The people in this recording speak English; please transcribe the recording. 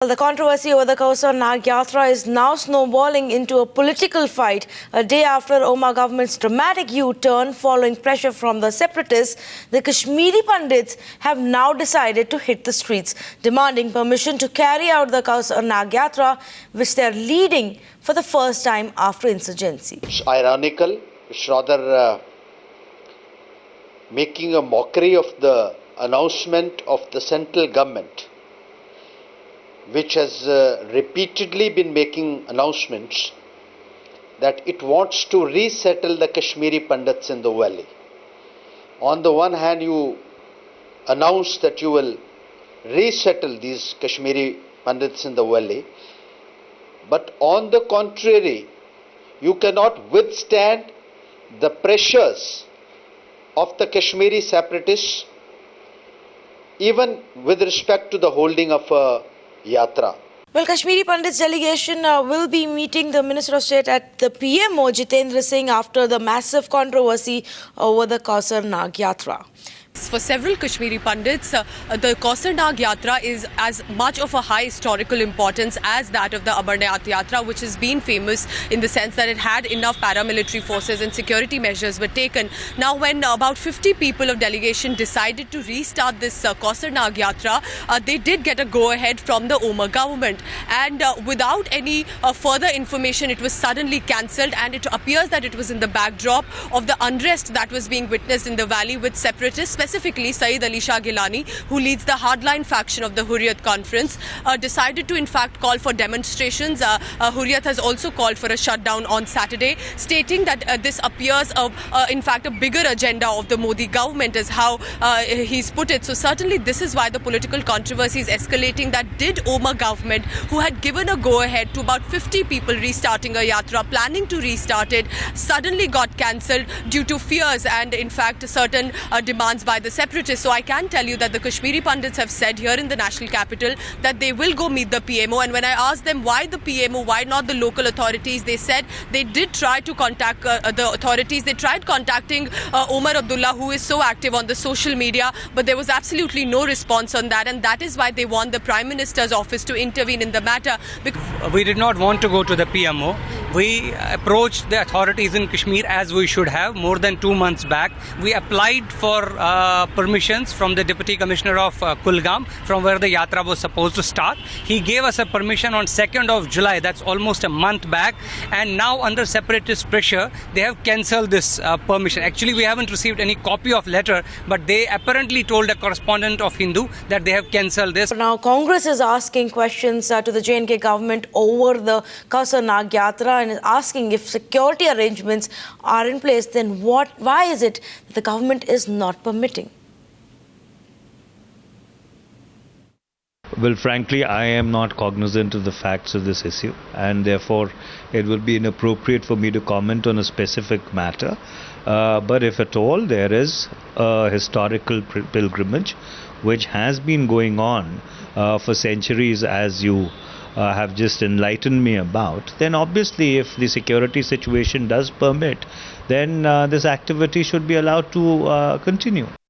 Well, the controversy over the Kausar Nag Yatra is now snowballing into a political fight a day after Omar government's dramatic U-turn following pressure from the separatists. The Kashmiri Pandits have now decided to hit the streets, demanding permission to carry out the Kausar Nag Yatra, which they are leading for the first time after insurgency. It's ironical, it's rather making a mockery of the announcement of the central government, which has repeatedly been making announcements that it wants to resettle the Kashmiri Pandits in the valley. On the one hand, you announce that you will resettle these Kashmiri Pandits in the valley, but on the contrary, you cannot withstand the pressures of the Kashmiri separatists, even with respect to the holding of a Yatra. Well, Kashmiri Pandits delegation will be meeting the Minister of State at the PMO, Jitendra Singh, after the massive controversy over the Kausar Nag Yatra. For several Kashmiri Pandits, the Kausar Nag Yatra is as much of a high historical importance as that of the Amarnath Yatra, which has been famous in the sense that it had enough paramilitary forces and security measures were taken. Now, when about 50 people of delegation decided to restart this Kausar Nag Yatra, they did get a go-ahead from the Omar government. And without any further information, it was suddenly cancelled, and it appears that it was in the backdrop of the unrest that was being witnessed in the valley with separatists, specifically Saeed Ali Shah Gilani, who leads the hardline faction of the Hurriyat conference, decided to in fact call for demonstrations. Hurriyat has also called for a shutdown on Saturday, stating that this appears in fact a bigger agenda of the Modi government, is how he's put it. So certainly this is why the political controversy is escalating, that did Omar government, who had given a go-ahead to about 50 people restarting a yatra, planning to restart it, suddenly got cancelled due to fears and in fact certain demands by the separatists. So I can tell you that the Kashmiri Pandits have said here in the national capital that they will go meet the PMO, and when I asked them why the PMO, why not the local authorities, they said they did try to contact the authorities. They tried contacting Omar Abdullah, who is so active on the social media, but there was absolutely no response on that, and that is why they want the Prime Minister's office to intervene in the matter. We did not want to go to the PMO. We approached the authorities in Kashmir as we should have more than 2 months back. We applied for permissions from the Deputy Commissioner of Kulgam, from where the Yatra was supposed to start. He gave us a permission on 2nd of July, that's almost a month back, and now under separatist pressure, they have cancelled this permission. Actually, we haven't received any copy of letter, but they apparently told a correspondent of Hindu that they have cancelled this. Now, Congress is asking questions to the J&K government over the Kausar Nag Yatra and is asking if security arrangements are in place, then why is it that the government is not permitting? Well, frankly, I am not cognizant of the facts of this issue, and therefore it will be inappropriate for me to comment on a specific matter. But if at all there is a historical pilgrimage which has been going on for centuries, as you have just enlightened me about, then obviously if the security situation does permit, then this activity should be allowed to continue.